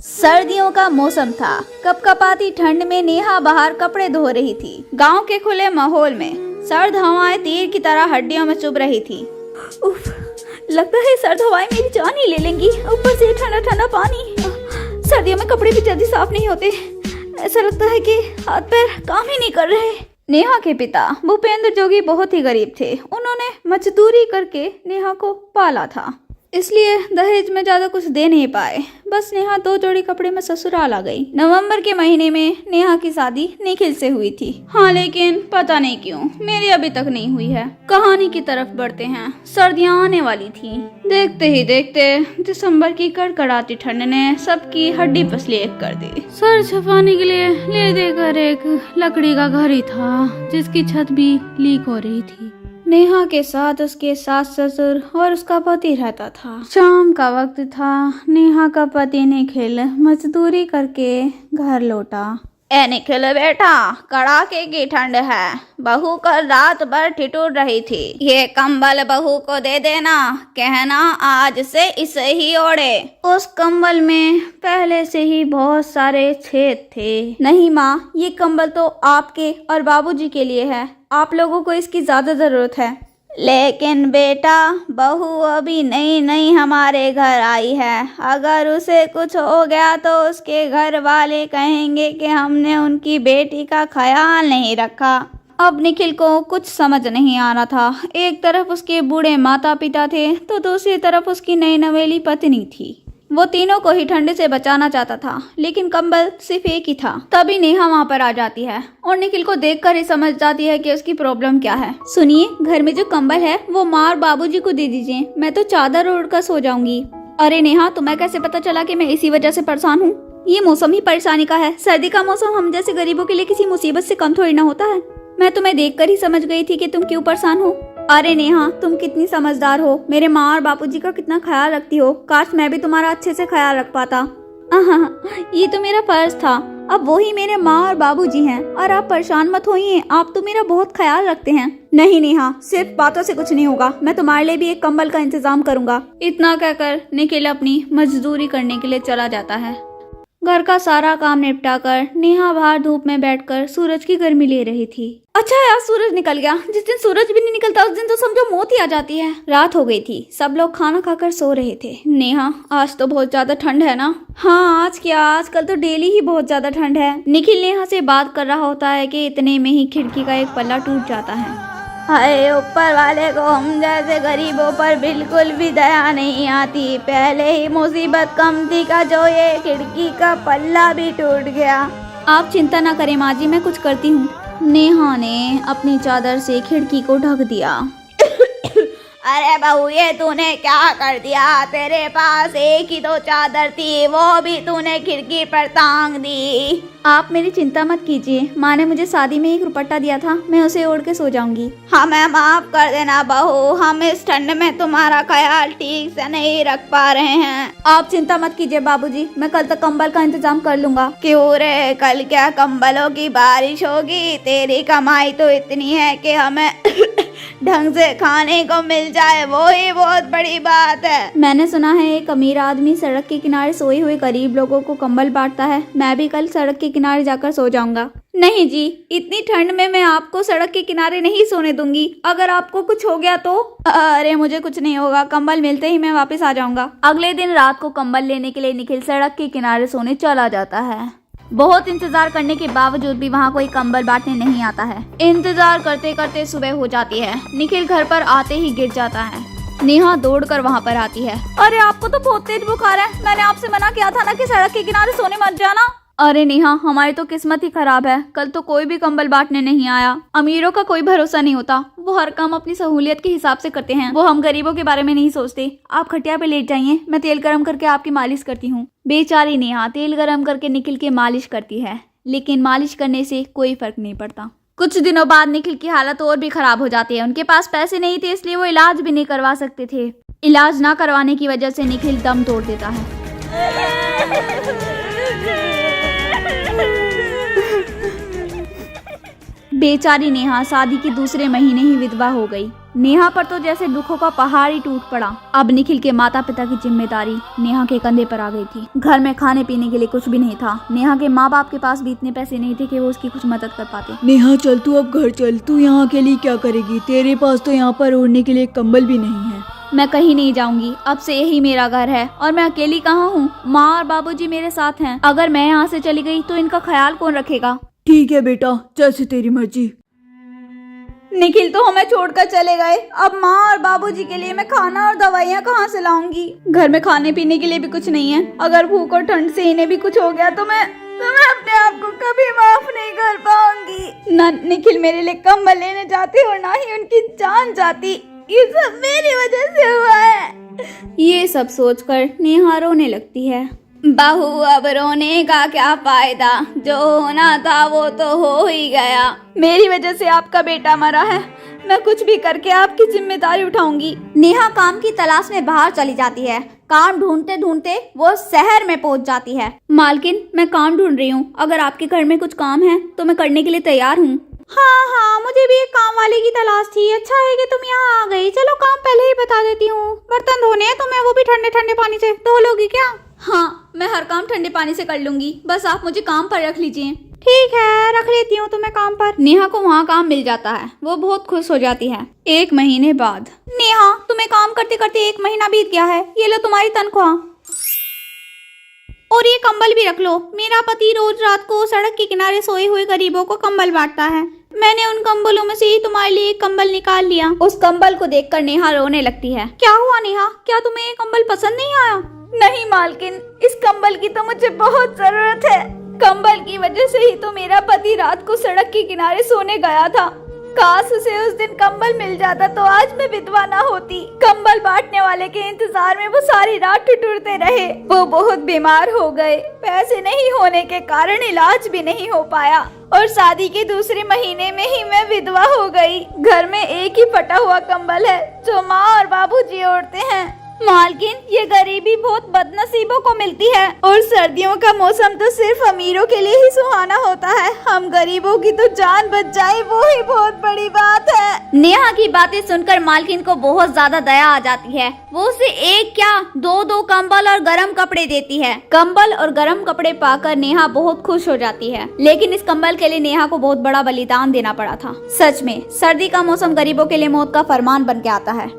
सर्दियों का मौसम था। कपकपाती ठंड में नेहा बाहर कपड़े धो रही थी। गांव के खुले माहौल में सर्द हवाएं तीर की तरह हड्डियों में चुभ रही थी। उफ, लगता है सर्द हवाएं मेरी जान ही ले लेंगी। ऊपर से ठंडा ठंडा पानी। सर्दियों में कपड़े भी जल्दी साफ नहीं होते। ऐसा लगता है कि हाथ पैर काम ही नहीं कर रहे। नेहा के पिता भूपेंद्र जोगी बहुत ही गरीब थे। उन्होंने मजदूरी करके नेहा को पाला था, इसलिए दहेज में ज्यादा कुछ दे नहीं पाए। बस नेहा 2 जोड़ी कपड़े में ससुराल आ गई। नवंबर के महीने में नेहा की शादी निखिल से हुई थी। हाँ, लेकिन पता नहीं क्यों मेरी अभी तक नहीं हुई है। कहानी की तरफ बढ़ते हैं। सर्दियां आने वाली थी। देखते ही देखते दिसंबर की कड़कड़ाती ठंड ने सबकी हड्डी पसली एक कर दी। सर छुपाने के लिए ले देकर एक लकड़ी का घर ही था, जिसकी छत भी लीक हो रही थी। नेहा के साथ उसके सास ससुर और उसका पति रहता था। शाम का वक्त था। नेहा का पति निखिल मजदूरी करके घर लौटा। ए निखिल बेटा, कड़ाके की ठंड है। बहू कल रात भर ठिठुर रही थी। ये कंबल बहू को दे देना, कहना आज से इसे ही ओढ़े। उस कंबल में पहले से ही बहुत सारे छेद थे। नहीं माँ, ये कंबल तो आपके और बाबूजी के लिए है। आप लोगों को इसकी ज्यादा जरूरत है। लेकिन बेटा, बहू अभी नई नई हमारे घर आई है। अगर उसे कुछ हो गया तो उसके घर वाले कहेंगे कि हमने उनकी बेटी का ख्याल नहीं रखा। अब निखिल को कुछ समझ नहीं आ रहा था। एक तरफ उसके बूढ़े माता पिता थे तो दूसरी तरफ उसकी नई नवेली पत्नी थी। वो तीनों को ही ठंड से बचाना चाहता था, लेकिन कंबल सिर्फ एक ही था। तभी नेहा वहाँ पर आ जाती है और निखिल को देखकर ही समझ जाती है कि उसकी प्रॉब्लम क्या है। सुनिए, घर में जो कंबल है वो माँ और बाबूजी को दे दीजिए। मैं तो चादर ओढ़कर सो जाऊंगी। अरे नेहा, तुम्हें कैसे पता चला कि मैं इसी वजह से परेशान हूँ? ये मौसम ही परेशानी का है। सर्दी का मौसम हम जैसे गरीबों के लिए किसी मुसीबत से कम थोड़ी ना होता है। मैं तुम्हें देखकर ही समझ गई थी कि तुम क्यों परेशान हो। अरे नेहा, तुम कितनी समझदार हो। मेरे माँ और बापूजी का कितना ख्याल रखती हो। काश मैं भी तुम्हारा अच्छे से ख्याल रख पाता। ये तो मेरा फर्ज था। अब वो ही मेरे माँ और बाबूजी हैं। और आप परेशान मत होइए, आप तो मेरा बहुत ख्याल रखते हैं। नहीं नेहा, सिर्फ बातों से कुछ नहीं होगा। मैं तुम्हारे लिए भी एक कंबल का इंतजाम करूंगा। इतना कहकर निखिल अपनी मजदूरी करने के लिए चला जाता है। घर का सारा काम निपटाकर नेहा बाहर धूप में बैठकर सूरज की गर्मी ले रही थी। अच्छा यार, सूरज निकल गया। जिस दिन सूरज भी नहीं निकलता उस दिन तो समझो मौत ही आ जाती है। रात हो गई थी। सब लोग खाना खाकर सो रहे थे। नेहा, आज तो बहुत ज्यादा ठंड है ना? हाँ, आज क्या, आजकल तो डेली ही बहुत ज्यादा ठंड है। निखिल नेहा से बात कर रहा होता है कि इतने में ही खिड़की का एक पल्ला टूट जाता है। हाय, ऊपर वाले को हम जैसे गरीबों पर बिल्कुल भी दया नहीं आती। पहले ही मुसीबत कम थी का जो ये खिड़की का पल्ला भी टूट गया। आप चिंता ना करें माँ जी, मैं कुछ करती हूँ। नेहा ने अपनी चादर से खिड़की को ढक दिया। अरे बहू, ये तूने क्या कर दिया? तेरे पास एक ही तो चादर थी, वो भी तूने खिड़की पर टांग दी। आप मेरी चिंता मत कीजिए। माँ ने मुझे शादी में एक दुपट्टा दिया था, मैं उसे ओढ़ के सो जाऊंगी। हमें माफ कर देना बहू, हम इस ठंड में तुम्हारा ख्याल ठीक से नहीं रख पा रहे हैं। आप चिंता मत कीजिए बाबूजी, मैं कल तक कंबल का इंतजाम कर लूंगा। क्यों रे, कल क्या कंबलों की बारिश होगी? तेरी कमाई तो इतनी है कि हमें ढंग से खाने को मिल जाए, वो ही बहुत बड़ी बात है। मैंने सुना है एक अमीर आदमी सड़क के किनारे सोए हुए गरीब लोगों को कंबल बांटता है। मैं भी कल सड़क के किनारे जाकर सो जाऊंगा। नहीं जी, इतनी ठंड में मैं आपको सड़क के किनारे नहीं सोने दूंगी। अगर आपको कुछ हो गया तो? अरे मुझे कुछ नहीं होगा, कंबल मिलते ही मैं वापस आ जाऊंगा। अगले दिन रात को कंबल लेने के लिए निखिल सड़क के किनारे सोने चला जाता है। बहुत इंतजार करने के बावजूद भी वहाँ कोई कंबल बांटने नहीं आता है। इंतजार करते करते सुबह हो जाती है। निखिल घर पर आते ही गिर जाता है। नेहा दौड़कर वहाँ पर आती है। अरे आपको तो बहुत तेज बुखार है। मैंने आपसे मना किया था ना कि सड़क के किनारे सोने मत जाना। अरे नेहा, हमारी तो किस्मत ही खराब है। कल तो कोई भी कंबल बांटने नहीं आया। अमीरों का कोई भरोसा नहीं होता। वो हर काम अपनी सहूलियत के हिसाब से करते हैं। वो हम गरीबों के बारे में नहीं सोचते। आप खटिया पे लेट जाइए, मैं तेल गरम करके आपकी मालिश करती हूँ। बेचारी नेहा तेल गरम करके निखिल की मालिश करती है, लेकिन मालिश करने से कोई फर्क नहीं पड़ता। कुछ दिनों बाद निखिल की हालत और भी खराब हो जाती है। उनके पास पैसे नहीं थे, इसलिए वो इलाज भी नहीं करवा सकते थे। इलाज ना करवाने की वजह से निखिल दम तोड़ देता है। बेचारी नेहा शादी के दूसरे महीने ही विधवा हो गई। नेहा पर तो जैसे दुखों का पहाड़ ही टूट पड़ा। अब निखिल के माता पिता की जिम्मेदारी नेहा के कंधे पर आ गई थी। घर में खाने पीने के लिए कुछ भी नहीं था। नेहा के माँ बाप के पास भी इतने पैसे नहीं थे कि वो उसकी कुछ मदद कर पाते। नेहा चल तू अब घर चल, तू यहाँ के लिए क्या करेगी? तेरे पास तो यहाँ पर ओढ़ने के लिए कंबल भी नहीं है। मैं कहीं नहीं जाऊंगी, अब से यही मेरा घर है और मैं अकेली कहाँ हूँ। माँ और बाबूजी मेरे साथ हैं। अगर मैं यहाँ से चली गई तो इनका ख्याल कौन रखेगा? ठीक है बेटा, जैसे तेरी मर्जी। निखिल तो हमें छोड़कर चले गए। अब माँ और बाबूजी के लिए मैं खाना और दवाइयाँ कहाँ से लाऊंगी? घर में खाने पीने के लिए भी कुछ नहीं है। अगर भूख और ठंड से इन्हें भी कुछ हो गया तो मैं अपने आप को कभी माफ नहीं कर पाऊंगी। न निखिल मेरे लिए कंबल लेने जाती और ना ही उनकी जान जाती। ये सब मेरी वजह से हुआ है। ये सब सोचकर नेहा रोने लगती है। बहू अब रोने का क्या फायदा, जो होना था वो तो हो ही गया। मेरी वजह से आपका बेटा मरा है। मैं कुछ भी करके आपकी जिम्मेदारी उठाऊंगी। नेहा काम की तलाश में बाहर चली जाती है। काम ढूंढते ढूंढते वो शहर में पहुंच जाती है। मालकिन, मैं काम ढूंढ रही हूँ। अगर आपके घर में कुछ काम है तो मैं करने के लिए तैयार हूँ। हाँ, मुझे भी एक काम वाले की तलाश थी। अच्छा है कि तुम यहाँ आ गई। चलो काम पहले ही बता देती हूँ। बर्तन धोने हैं तुम्हें, वो भी ठंडे ठंडे पानी से धो लोगी क्या? हाँ, मैं हर काम ठंडे पानी से कर लूंगी। बस आप मुझे काम पर रख लीजिए। ठीक है, रख लेती हूँ तुम्हें काम पर। नेहा को वहाँ काम मिल जाता है। वो बहुत खुश हो जाती है। 1 महीने बाद। नेहा, तुम्हें काम करते करते 1 महीना बीत गया है। ये लो तुम्हारी तनख्वाह और ये कंबल भी रख लो। मेरा पति रोज रात को सड़क के किनारे सोए हुए गरीबों को कंबल बांटता है। मैंने उन कंबलों में से ही तुम्हारे लिए एक कंबल निकाल लिया। उस कंबल को देखकर नेहा रोने लगती है। क्या हुआ नेहा, क्या तुम्हें ये कंबल पसंद नहीं आया? नहीं मालकिन, इस कंबल की तो मुझे बहुत जरूरत है। कंबल की वजह से ही तो मेरा पति रात को सड़क के किनारे सोने गया था। काश उसे उस दिन कंबल मिल जाता तो आज मैं विधवा ना होती। कंबल बांटने वाले के इंतजार में वो सारी रात ठिठुरते रहे। वो बहुत बीमार हो गए। पैसे नहीं होने के कारण इलाज भी नहीं हो पाया और शादी के दूसरे महीने में ही मैं विधवा हो गई। घर में एक ही फटा हुआ कंबल है जो माँ और बाबूजी ओढ़ते हैं। मालकिन, ये गरीबी बहुत बदनसीबों को मिलती है और सर्दियों का मौसम तो सिर्फ अमीरों के लिए ही सुहाना होता है। हम गरीबों की तो जान बच जाए, वो ही बहुत बड़ी बात है। नेहा की बातें सुनकर मालकिन को बहुत ज्यादा दया आ जाती है। वो उसे एक क्या 2 कंबल और गर्म कपड़े देती है। कंबल और गर्म कपड़े पाकर नेहा बहुत खुश हो जाती है। लेकिन इस कंबल के लिए नेहा को बहुत बड़ा बलिदान देना पड़ा था। सच में सर्दी का मौसम गरीबों के लिए मौत का फरमान बन के आता है।